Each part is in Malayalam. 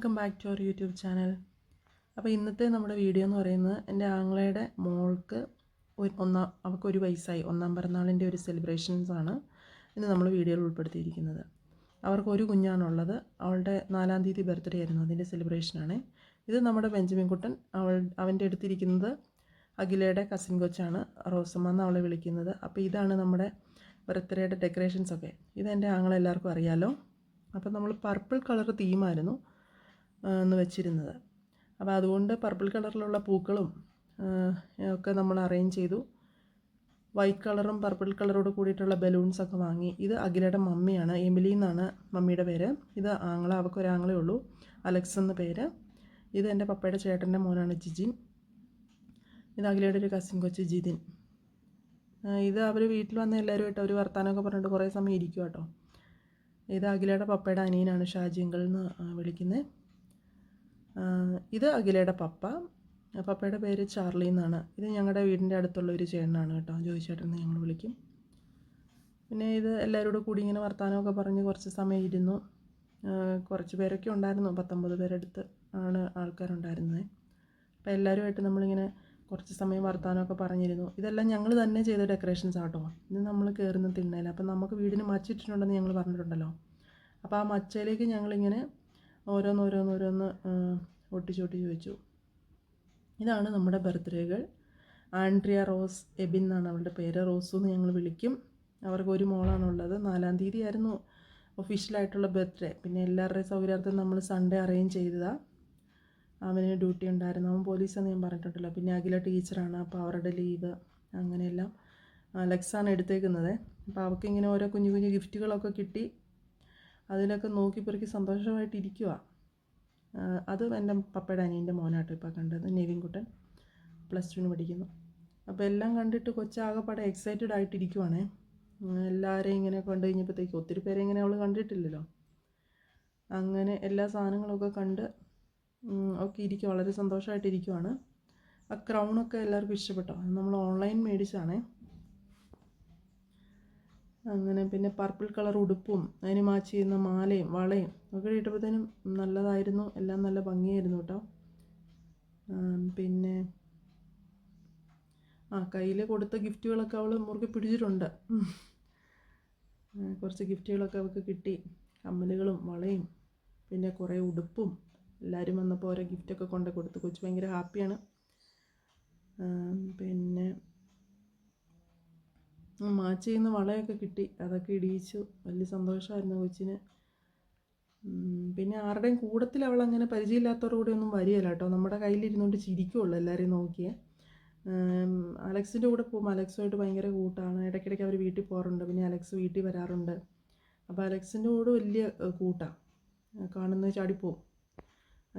Welcome back to our YouTube channel. അപ്പോൾ ഇന്നത്തെ നമ്മുടെ വീഡിയോ എന്ന് പറയുന്നത് എൻ്റെ ആങ്ങളയുടെ മോൾക്ക് അവൾക്കൊരു വയസ്സായി, ഒന്നാം പിറന്നാളിൻ്റെ ഒരു സെലിബ്രേഷൻസാണ് ഇന്ന് നമ്മൾ വീഡിയോയിൽ ഉൾപ്പെടുത്തിയിരിക്കുന്നത്. അവർക്കൊരു കുഞ്ഞാണുള്ളത്. അവളുടെ 4-ാം തീയതി ബർത്ത്ഡേ ആയിരുന്നു, അതിൻ്റെ സെലിബ്രേഷനാണ്. ഇത് നമ്മുടെ ബെഞ്ചമിൻ കുട്ടൻ. അവൻ്റെ അടുത്തിരിക്കുന്നത് അഖിലയുടെ കസിൻ കൊച്ചാണ്, റോസമ്മ എന്ന് അവളെ വിളിക്കുന്നത്. അപ്പോൾ ഇതാണ് നമ്മുടെ ബർത്ത്ഡേയുടെ ഡെക്കറേഷൻസൊക്കെ. ഇതെൻ്റെ ആങ്ങളെല്ലാവർക്കും അറിയാമല്ലോ. അപ്പോൾ നമ്മൾ പർപ്പിൾ കളർ തീമായിരുന്നു എന്ന് വെച്ചിരുന്നത്. അപ്പോൾ അതുകൊണ്ട് പർപ്പിൾ കളറിലുള്ള പൂക്കളും ഒക്കെ നമ്മൾ അറേഞ്ച് ചെയ്തു. വൈറ്റ് കളറും പർപ്പിൾ കളറോട് കൂടിയിട്ടുള്ള ബലൂൺസൊക്കെ വാങ്ങി. ഇത് അഖിലയുടെ മമ്മിയാണ്, എമിലി എന്നാണ് മമ്മിയുടെ പേര്. ഇത് ആങ്ങള, അവൾക്കൊരാങ്ങളേ ഉള്ളൂ, അലക്സ് എന്ന പേര്. ഇത് എൻ്റെ പപ്പയുടെ ചേട്ടൻ്റെ മോനാണ് ജിജിൻ. ഇത് അഖിലയുടെ ഒരു കസിൻ കൊച്ച് ജിതിൻ. ഇത് അവർ വീട്ടിൽ വന്ന എല്ലാവരുമായിട്ട് ഒരു വർത്താനമൊക്കെ പറഞ്ഞിട്ട് കുറേ സമയം ഇരിക്കും കേട്ടോ. ഇത് അഖിലയുടെ പപ്പയുടെ അനിയനാണ്, ഷാജി അങ്കിൾ എന്ന് വിളിക്കുന്നത്. ഇത് അഖിലയുടെ പപ്പയുടെ പേര് ചാർലി എന്നാണ്. ഇത് ഞങ്ങളുടെ വീടിൻ്റെ അടുത്തുള്ള ഒരു ചേട്ടനാണ് കേട്ടോ, ജോയി ചേട്ടൻ എന്ന് ഞങ്ങൾ വിളിക്കും. പിന്നെ ഇത് എല്ലാവരോടും കൂടി ഇങ്ങനെ വർത്താനമൊക്കെ പറഞ്ഞ് കുറച്ച് സമയം ഇരുന്നു. കുറച്ച് പേരൊക്കെ ഉണ്ടായിരുന്നു, 19 പേരെടുത്ത് ആണ് ആൾക്കാരുണ്ടായിരുന്നത്. അപ്പോൾ എല്ലാവരുമായിട്ട് നമ്മളിങ്ങനെ കുറച്ച് സമയം വർത്താനമൊക്കെ പറഞ്ഞിരുന്നു. ഇതെല്ലാം ഞങ്ങൾ തന്നെ ചെയ്ത ഡെക്കറേഷൻസ് ആട്ടോ. ഇത് നമ്മൾ കയറുന്ന തിണ്ണയിൽ. അപ്പം നമുക്ക് വീടിന് മച്ചിട്ടിട്ടുണ്ടെന്ന് ഞങ്ങൾ പറഞ്ഞിട്ടുണ്ടല്ലോ. അപ്പോൾ ആ മച്ചയിലേക്ക് ഞങ്ങളിങ്ങനെ ഓരോന്ന് ഒട്ടിച്ചൊട്ടിച്ച് വെച്ചു. ഇതാണ് നമ്മുടെ ബർത്ത്ഡേകൾ. ആൻഡ്രിയ റോസ് എബിൻ എന്നാണ് അവളുടെ പേര്. റോസു എന്ന് ഞങ്ങൾ വിളിക്കും. അവർക്ക് ഒരു മോളാണുള്ളത്. 4-ാം തീയതി ആയിരുന്നു ഒഫീഷ്യലായിട്ടുള്ള ബർത്ത്ഡേ. പിന്നെ എല്ലാവരുടെയും സൗകര്യാർത്ഥം നമ്മൾ സൺഡേ അറേഞ്ച് ചെയ്തതാണ്. അവന് ഡ്യൂട്ടി ഉണ്ടായിരുന്നു, അവൻ പോലീസെന്ന് ഞാൻ പറഞ്ഞിട്ടുണ്ടല്ലോ. പിന്നെ അഖില ടീച്ചറാണ്, അപ്പോൾ അവരുടെ ലീവ് അങ്ങനെയെല്ലാം അലക്സാണ് എടുത്തേക്കുന്നത്. അപ്പോൾ അവൾക്കിങ്ങനെ ഓരോ കുഞ്ഞു കുഞ്ഞു ഗിഫ്റ്റുകളൊക്കെ കിട്ടി. അതിലൊക്കെ നോക്കിപ്പെറുക്കി സന്തോഷമായിട്ടിരിക്കുക. അത് എൻ്റെ പപ്പയുടെ അനിയൻ്റെ മോനാട്ടോ ഇപ്പോൾ കണ്ടത്, നെവിൻ കുട്ടൻ, +2 പഠിക്കുന്നു. അപ്പോൾ എല്ലാം കണ്ടിട്ട് കൊച്ചാകെപ്പാടെ എക്സൈറ്റഡ് ആയിട്ടിരിക്കുവാണേ. എല്ലാവരെയും ഇങ്ങനെ കണ്ടു കഴിഞ്ഞപ്പോഴത്തേക്ക്, ഒത്തിരി പേരെ ഇങ്ങനെ അവൾ കണ്ടിട്ടില്ലല്ലോ. അങ്ങനെ എല്ലാ സാധനങ്ങളൊക്കെ കണ്ട് ഒക്കെ ഇരിക്കുക, വളരെ സന്തോഷമായിട്ടിരിക്കുവാണ്. ആ ക്രൗണൊക്കെ എല്ലാവർക്കും ഇഷ്ടപ്പെട്ടോ. നമ്മൾ ഓൺലൈൻ മേടിച്ചാണേ. അങ്ങനെ പിന്നെ പർപ്പിൾ കളർ ഉടുപ്പും അതിന് മാച്ച് ചെയ്യുന്ന മാലയും വളയും ഒക്കെ ഇട്ടപ്പോഴത്തേനും നല്ലതായിരുന്നു. എല്ലാം നല്ല ഭംഗിയായിരുന്നു കേട്ടോ. പിന്നെ കയ്യിൽ കൊടുത്ത ഗിഫ്റ്റുകളൊക്കെ അവൾ മുറുകെ പിടിച്ചിട്ടുണ്ട്. കുറച്ച് ഗിഫ്റ്റുകളൊക്കെ അവൾക്ക് കിട്ടി, കമ്മലുകളും വളയും പിന്നെ കുറേ ഉടുപ്പും. എല്ലാവരും വന്നപ്പോൾ ഓരോ ഗിഫ്റ്റൊക്കെ കൊണ്ട് കൊടുത്തു. കൊച്ചു ഭയങ്കര ഹാപ്പിയാണ്. പിന്നെ മാച്ച് ചെയ്യുന്ന വളയൊക്കെ കിട്ടി, അതൊക്കെ ഇടിയിച്ചു. വലിയ സന്തോഷമായിരുന്നു കൊച്ചിന്. പിന്നെ ആരുടെയും കൂടത്തിൽ അവൾ അങ്ങനെ പരിചയമില്ലാത്തവരുടെ കൂടെ ഒന്നും വരികയില്ല കേട്ടോ. നമ്മുടെ കയ്യിലിരുന്നുകൊണ്ട് ചിരിക്കുള്ളൂ എല്ലാവരെയും നോക്കിയേ. അലക്സിൻ്റെ കൂടെ പോകുമ്പോൾ അലക്സുമായിട്ട് ഭയങ്കര കൂട്ടാണ്. ഇടയ്ക്കിടയ്ക്ക് അവർ വീട്ടിൽ പോകാറുണ്ട്. പിന്നെ അലക്സ് വീട്ടിൽ വരാറുണ്ട്. അപ്പോൾ അലക്സിൻ്റെ കൂടെ വലിയ കൂട്ടാണ്, കാണുന്നത് ചാടിപ്പോവും.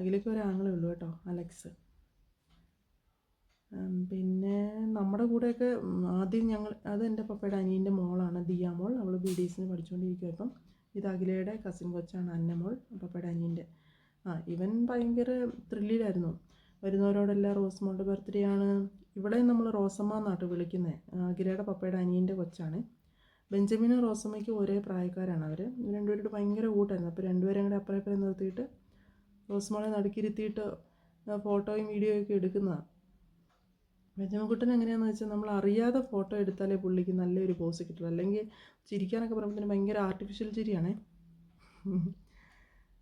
അതിലേക്ക് ഒരാങ്ങളേ ഉള്ളൂ കേട്ടോ, അലക്സ്. പിന്നെ നമ്മുടെ കൂടെയൊക്കെ ആദ്യം അത് എൻ്റെ പപ്പയുടെ അനിയൻ്റെ മോളാണ്, ദിയ മോൾ. അവൾ BDSന് പഠിച്ചുകൊണ്ടിരിക്കുക ഇപ്പം. ഇത് അഖിലയുടെ കസിൻ കൊച്ചാണ്, അന്നമോൾ, പപ്പയുടെ അനിയൻ്റെ. ഇവൻ ഭയങ്കര ത്രില്ലിലായിരുന്നു. വരുന്നവരോടെല്ലാം റോസ് മോളുടെ ബർത്ത്ഡേ ആണ്. ഇവിടെ നമ്മൾ റോസമ്മ എന്നാട്ടോ വിളിക്കുന്നത്. അഖിലയുടെ പപ്പയുടെ അനിയൻ്റെ കൊച്ചാണ്. ബെഞ്ചമിനും റോസമ്മയ്ക്കും ഒരേ പ്രായക്കാരാണ് അവർ. രണ്ടുപേരോട് ഭയങ്കര കൂട്ടായിരുന്നു. അപ്പോൾ രണ്ടുപേരും കൂടെ അപ്പുറം നിർത്തിയിട്ട് റോസ്മോളെ നടുക്കിരുത്തിയിട്ട് ഫോട്ടോയും വീഡിയോയും ഒക്കെ എടുക്കുന്നതാണ്. ബെഞ്ചമിൻകുട്ടൻ എങ്ങനെയാണെന്ന് വെച്ചാൽ, നമ്മൾ അറിയാതെ ഫോട്ടോ എടുത്താലേ പുള്ളിക്ക് നല്ലൊരു പോസ് കിട്ടുള്ളൂ. അല്ലെങ്കിൽ ചിരിക്കാനൊക്കെ പറയുമ്പോഴത്തേനും ഭയങ്കര ആർട്ടിഫിഷ്യൽ ചിരിയാണേ.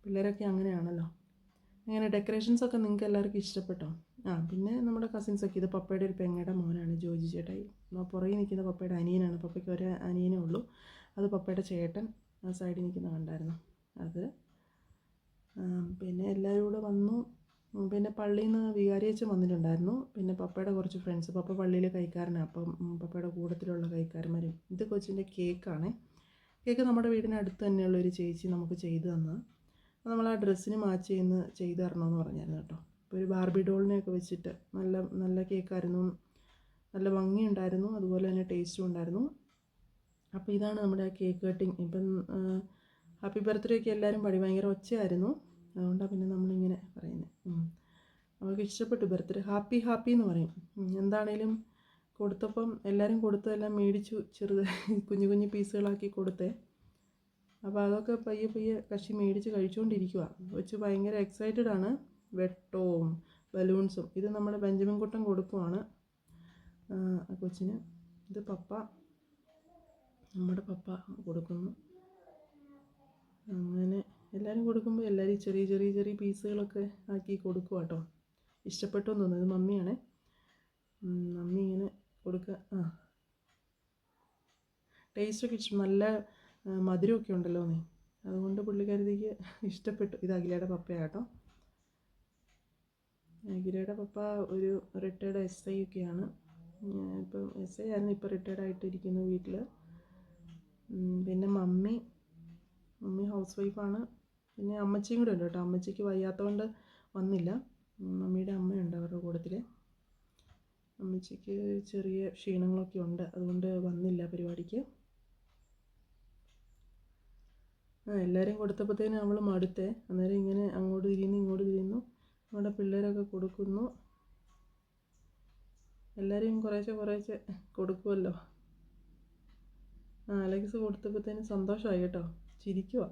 പിള്ളേരൊക്കെ അങ്ങനെയാണല്ലോ. അങ്ങനെ ഡെക്കറേഷൻസൊക്കെ നിങ്ങൾക്ക് എല്ലാവർക്കും ഇഷ്ടപ്പെട്ടോ? പിന്നെ നമ്മുടെ കസിൻസൊക്കെ. ഇത് പപ്പയുടെ ഒരു പെങ്ങയുടെ മോനാണ്, ജോജി ചേട്ടായി. പുറകിൽ നിൽക്കുന്ന പപ്പയുടെ അനിയനാണ്. പപ്പയ്ക്ക് ഒരു അനിയനേ ഉള്ളൂ. അത് പപ്പയുടെ ചേട്ടൻ ആ സൈഡിൽ നിൽക്കുന്ന കണ്ടായിരുന്നു അത്. പിന്നെ എല്ലാവരും കൂടെ വന്നു. പിന്നെ പള്ളിയിൽ നിന്ന് വികാരിയച്ഛൻ വന്നിട്ടുണ്ടായിരുന്നു. പിന്നെ പപ്പയുടെ കുറച്ച് ഫ്രണ്ട്സ്. പപ്പ പള്ളിയിൽ കൈക്കാരനാണ്, അപ്പം പപ്പയുടെ കൂട്ടത്തിലുള്ള കൈക്കാരന്മാരും. ഇത് കൊച്ചിൻ്റെ കേക്കാണ്. കേക്ക് നമ്മുടെ വീടിനടുത്ത് തന്നെയുള്ളൊരു ചേച്ചി നമുക്ക് ചെയ്തു തന്നത്. അപ്പോൾ നമ്മൾ ആ ഡ്രസ്സിന് മാച്ച് ചെയ്ത് തരണമെന്ന് പറഞ്ഞായിരുന്നു കേട്ടോ. ഇപ്പോൾ ഒരു ബാർബി ഡോളിനെയൊക്കെ വെച്ചിട്ട് നല്ല കേക്കായിരുന്നു. നല്ല ഭംഗിയുണ്ടായിരുന്നു, അതുപോലെ തന്നെ ടേസ്റ്റും ഉണ്ടായിരുന്നു. അപ്പോൾ ഇതാണ് നമ്മുടെ ആ കേക്ക് കട്ടിങ്. ഇപ്പം ഹാപ്പി ബർത്ത്ഡേ ഒക്കെ എല്ലാവരും ഭയങ്കര ഒച്ചയായിരുന്നു. അതുകൊണ്ടാണ് പിന്നെ നമ്മളിങ്ങനെ പറയുന്നത്. അവൾക്ക് ഇഷ്ടപ്പെട്ടു ബർത്ത്ഡേ. ഹാപ്പി എന്ന് പറയും. എന്താണേലും കൊടുത്തപ്പം എല്ലാവരും കൊടുത്തതെല്ലാം മേടിച്ചു, കുഞ്ഞു കുഞ്ഞു പീസുകളാക്കി കൊടുത്തേ. അപ്പോൾ അതൊക്കെ പയ്യെ പയ്യെ കക്ഷി മേടിച്ച് കഴിച്ചുകൊണ്ടിരിക്കുക. കൊച്ച് ഭയങ്കര എക്സൈറ്റഡ് ആണ്. വെട്ടവും ബലൂൺസും ഇത് നമ്മുടെ ബെഞ്ചമിൻ കുട്ടൻ കൊടുക്കുവാണ് കൊച്ചിന്. ഇത് നമ്മുടെ പപ്പ കൊടുക്കുന്നു. അങ്ങനെ എല്ലാവരും കൊടുക്കുമ്പോൾ എല്ലാവരും ചെറിയ ചെറിയ ചെറിയ പീസുകളൊക്കെ ആക്കി കൊടുക്കുക കേട്ടോ. ഇഷ്ടപ്പെട്ടു എന്ന് തോന്നുന്നു. ഇത് മമ്മിയാണേ. മമ്മി ഇങ്ങനെ കൊടുക്കുക. ടേസ്റ്റൊക്കെ നല്ല മധുരമൊക്കെ ഉണ്ടല്ലോ അതുകൊണ്ട് പുള്ളിക്കാരത്തിക്ക് ഇഷ്ടപ്പെട്ടു. ഇത് അഖിലയുടെ പപ്പയാട്ടോ. അഖിലയുടെ പപ്പ ഒരു റിട്ടയർഡ് SI ഒക്കെയാണ്. ഇപ്പം SI ആയിരുന്നു, ഇപ്പോൾ റിട്ടയർഡ് ആയിട്ടിരിക്കുന്നു വീട്ടിൽ. പിന്നെ മമ്മി ഹൗസ് വൈഫാണ്. പിന്നെ അമ്മച്ചിയും കൂടെ ഉണ്ട് കേട്ടോ. അമ്മച്ചിക്ക് വയ്യാത്തതുകൊണ്ട് വന്നില്ല. മമ്മിയുടെ അമ്മയുണ്ട് അവരുടെ കൂട്ടത്തിൽ. അമ്മച്ചിക്ക് ചെറിയ ക്ഷീണങ്ങളൊക്കെ ഉണ്ട്, അതുകൊണ്ട് വന്നില്ല പരിപാടിക്ക്. എല്ലാവരും കൊടുത്തപ്പോഴത്തേനും അവൾ മടുത്തേ. അന്നേരം ഇങ്ങനെ അങ്ങോട്ട് തിരിയുന്നു ഇങ്ങോട്ട് തിരിയുന്നു. നമ്മുടെ പിള്ളേരൊക്കെ കൊടുക്കുന്നു. എല്ലാവരും കുറേശ്ശെ കുറേശ്ശെ കൊടുക്കുമല്ലോ. അലക്സ് കൊടുത്തപ്പോഴത്തേനും സന്തോഷമായി കേട്ടോ, ചിരിക്കുക.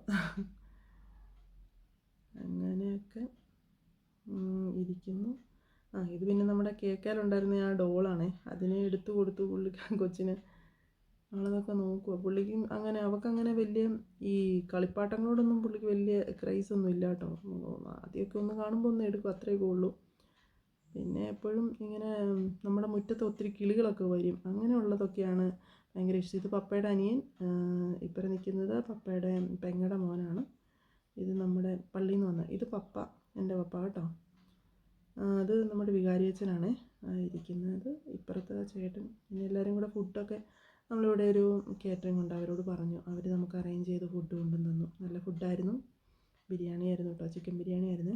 അങ്ങനെയൊക്കെ ഇരിക്കുന്നു. ഇത് പിന്നെ നമ്മുടെ കേക്കാലുണ്ടായിരുന്ന ആ ഡോളാണേ, അതിനെ എടുത്തു കൊടുത്തു കൊച്ചിന്. അവളതൊക്കെ നോക്കുക. പുള്ളിക്കും അങ്ങനെ അവൾക്കങ്ങനെ വലിയ ഈ കളിപ്പാട്ടങ്ങളോടൊന്നും പുള്ളിക്ക് വലിയ ക്രൈസൊന്നും ഇല്ല കേട്ടോ. ആദ്യമൊക്കെ ഒന്ന് കാണുമ്പോൾ ഒന്ന് എടുക്കും, അത്രയൊക്കെ ഉള്ളൂ. പിന്നെ എപ്പോഴും ഇങ്ങനെ നമ്മുടെ മുറ്റത്ത് ഒത്തിരി കിളികളൊക്കെ വരും, അങ്ങനെയുള്ളതൊക്കെയാണ് ഭയങ്കര ഇഷ്ടം. ഇത് പപ്പയുടെ അനിയൻ, ഇപ്പം നിൽക്കുന്നത് പപ്പയുടെ പെങ്ങടെ മോനാണ്. ഇത് നമ്മുടെ പള്ളിയിൽ നിന്ന് വന്ന ഇത് എൻ്റെ പപ്പ കേട്ടോ. അത് നമ്മുടെ വികാരിയച്ഛനാണ് ഇരിക്കുന്നത്. ഇപ്പുറത്തെ ചേട്ടൻ. പിന്നെ എല്ലാവരും കൂടെ ഫുഡൊക്കെ നമ്മളിവിടെ ഒരു കേറ്ററിംഗ് ഉണ്ട്, അവരോട് പറഞ്ഞു. അവർ നമുക്ക് അറേഞ്ച് ചെയ്ത് ഫുഡ് കൊണ്ടുവന്നു തന്നു. നല്ല ഫുഡായിരുന്നു. ബിരിയാണി ആയിരുന്നു കേട്ടോ, ചിക്കൻ ബിരിയാണി ആയിരുന്നു.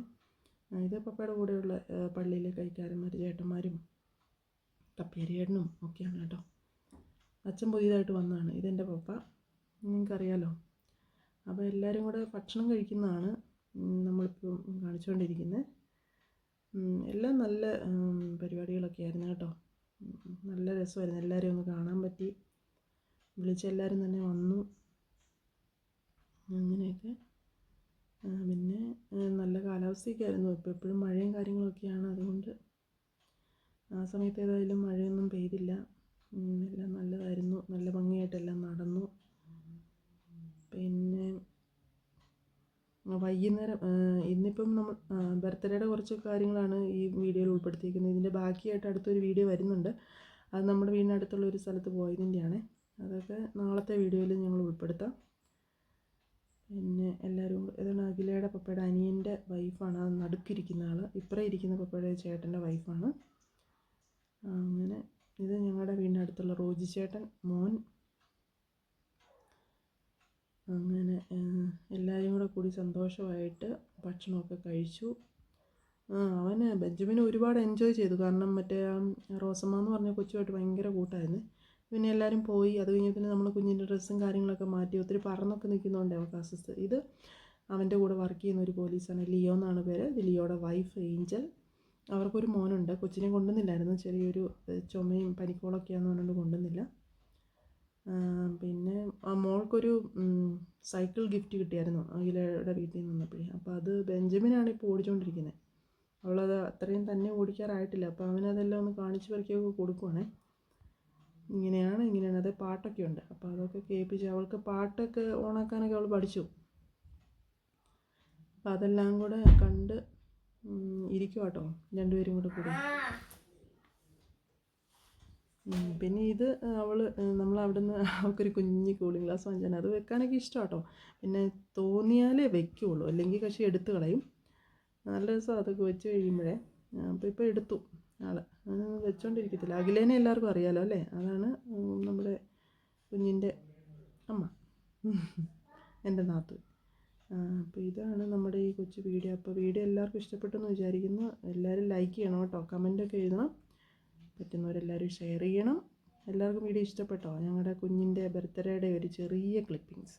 ഇത് പപ്പയുടെ കൂടെയുള്ള പള്ളിയിലെ കൈക്കാരന്മാർ ചേട്ടന്മാരും കപ്പേരി ചേട്ടനും ഒക്കെയാണ് കേട്ടോ. അച്ഛൻ പുതിയതായിട്ട് വന്നതാണ്. ഇതെൻ്റെ പപ്പ, നിങ്ങൾക്കറിയാലോ. അപ്പോൾ എല്ലാവരും കൂടെ ഭക്ഷണം കഴിക്കുന്നതാണ് നമ്മളിപ്പോൾ കാണിച്ചുകൊണ്ടിരിക്കുന്നത്. എല്ലാം നല്ല പരിപാടികളൊക്കെ ആയിരുന്നു കേട്ടോ. നല്ല രസമായിരുന്നു. എല്ലാവരെയും ഒന്ന് കാണാൻ പറ്റി. വിളിച്ച എല്ലാവരും തന്നെ വന്നു. അങ്ങനെയൊക്കെ. പിന്നെ നല്ല കാലാവസ്ഥയൊക്കെ ആയിരുന്നു. ഇപ്പോൾ എപ്പോഴും മഴയും കാര്യങ്ങളൊക്കെയാണ്, അതുകൊണ്ട് ആ സമയത്ത് ഏതായാലും മഴയൊന്നും പെയ്തില്ല. എല്ലാം നല്ലതായിരുന്നു. നല്ല ഭംഗിയായിട്ടെല്ലാം നടന്നു. പിന്നെ വൈകുന്നേരം ഇന്നിപ്പം നമ്മൾ ബർത്ത്ഡേയുടെ കുറച്ച് കാര്യങ്ങളാണ് ഈ വീഡിയോയിൽ ഉൾപ്പെടുത്തിയിരിക്കുന്നത്. ഇതിൻ്റെ ബാക്കിയായിട്ട് അടുത്തൊരു വീഡിയോ വരുന്നുണ്ട്. അത് നമ്മുടെ വീടിനടുത്തുള്ള ഒരു സ്ഥലത്ത് പോയതിൻ്റെയാണ്. അതൊക്കെ നാളത്തെ വീഡിയോയിൽ ഞങ്ങൾ ഉൾപ്പെടുത്താം. പിന്നെ എല്ലാവരും ഇതാണ് അഖിലയുടെ പപ്പയുടെ അനിയൻ്റെ വൈഫാണ്. അത് നടുക്കിരിക്കുന്ന ആൾ. ഇപ്പുറം ഇരിക്കുന്ന പപ്പയുടെ ചേട്ടൻ്റെ വൈഫാണ്. അങ്ങനെ ഇത് ഞങ്ങളുടെ വീടിനടുത്തുള്ള റോജി ചേട്ടൻ മോൻ. അങ്ങനെ എല്ലാവരും കൂടെ കൂടി സന്തോഷമായിട്ട് ഭക്ഷണമൊക്കെ കഴിച്ചു. അവന് ബെഞ്ചമിന് ഒരുപാട് എൻജോയ് ചെയ്തു. കാരണം മറ്റേ റോസമ്മ എന്ന് പറഞ്ഞ കൊച്ചുമായിട്ട് ഭയങ്കര കൂട്ടായിരുന്നു. പിന്നെ എല്ലാവരും പോയി. അത് കഴിഞ്ഞ് പിന്നെ നമ്മൾ കുഞ്ഞിൻ്റെ ഡ്രസ്സും കാര്യങ്ങളൊക്കെ മാറ്റി. ഒത്തിരി പറന്നൊക്കെ നിൽക്കുന്നതുകൊണ്ട് അവൾക്ക് അസ്വസ്ഥ. ഇത് അവൻ്റെ കൂടെ വർക്ക് ചെയ്യുന്ന ഒരു പോലീസാണ്, ലിയോ എന്നാണ് പേര്. ഇത് ലിയോയുടെ വൈഫ് ഏഞ്ചൽ. അവർക്കൊരു മോനുണ്ട്. കൊച്ചിനെ കൊണ്ടുവന്നില്ലായിരുന്നു, ചെറിയൊരു ചുമയും പനിക്കോളൊക്കെയാണെന്ന് പറഞ്ഞുകൊണ്ട് കൊണ്ടുവന്നില്ല. പിന്നെ മോൾക്കൊരു സൈക്കിൾ ഗിഫ്റ്റ് കിട്ടിയായിരുന്നു അഖിലയുടെ വീട്ടിൽ നിന്ന് വന്നപ്പോഴേ. അപ്പോൾ അത് ബെഞ്ചമിനാണ് ഇപ്പോൾ ഓടിച്ചുകൊണ്ടിരിക്കുന്നത്. അവളത് അത്രയും തന്നെ ഓടിക്കാറായിട്ടില്ല. അപ്പോൾ അവനതെല്ലാം ഒന്ന് കാണിച്ച് പെറുക്കിയൊക്കെ കൊടുക്കുവാണേ. ഇങ്ങനെയാണ്. അത് പാട്ടൊക്കെ ഉണ്ട്, അപ്പോൾ അതൊക്കെ കേൾപ്പിച്ച് അവൾക്ക് പാട്ടൊക്കെ ഓണാക്കാനൊക്കെ അവൾ പഠിച്ചു. അപ്പോൾ അതെല്ലാം കൂടെ കണ്ട് ഇരിക്കും കേട്ടോ രണ്ടുപേരും കൂടെ കൂടി. പിന്നെ ഇത് നമ്മൾ അവിടുന്ന് അവൾക്കൊരു കുഞ്ഞ് കൂളിംഗ് ഗ്ലാസ് വാങ്ങിച്ചാൽ അത് വെക്കാനൊക്കെ ഇഷ്ടം കേട്ടോ. പിന്നെ തോന്നിയാലേ വെക്കുകയുള്ളൂ, അല്ലെങ്കിൽ കക്ഷി എടുത്ത് കളയും. നല്ല രസം അതൊക്കെ വെച്ച് കഴിയുമ്പോഴേ. അപ്പോൾ ഇപ്പോൾ എടുത്തു ആൾ. അങ്ങനെ വെച്ചോണ്ടിരിക്കത്തില്ല. അഖിലേനെ എല്ലാവർക്കും അറിയാലോ അല്ലേ. അതാണ് നമ്മുടെ കുഞ്ഞിൻ്റെ അമ്മ, എൻ്റെ നാത്തു. അപ്പോൾ ഇതാണ് നമ്മുടെ ഈ കൊച്ചു വീഡിയോ. അപ്പോൾ വീഡിയോ എല്ലാവർക്കും ഇഷ്ടപ്പെട്ടെന്ന് വിചാരിക്കുന്നു. എല്ലാവരും ലൈക്ക് ചെയ്യണം കേട്ടോ, കമൻറ്റൊക്കെ എഴുതണം. പറ്റുന്നവരെല്ലാവരും ഷെയർ ചെയ്യണം. എല്ലാവർക്കും വീഡിയോ ഇഷ്ടപ്പെട്ടോ? ഞങ്ങളുടെ കുഞ്ഞിൻ്റെ ബർത്ത്ഡേയുടെ ഒരു ചെറിയ ക്ലിപ്പിങ്സ്.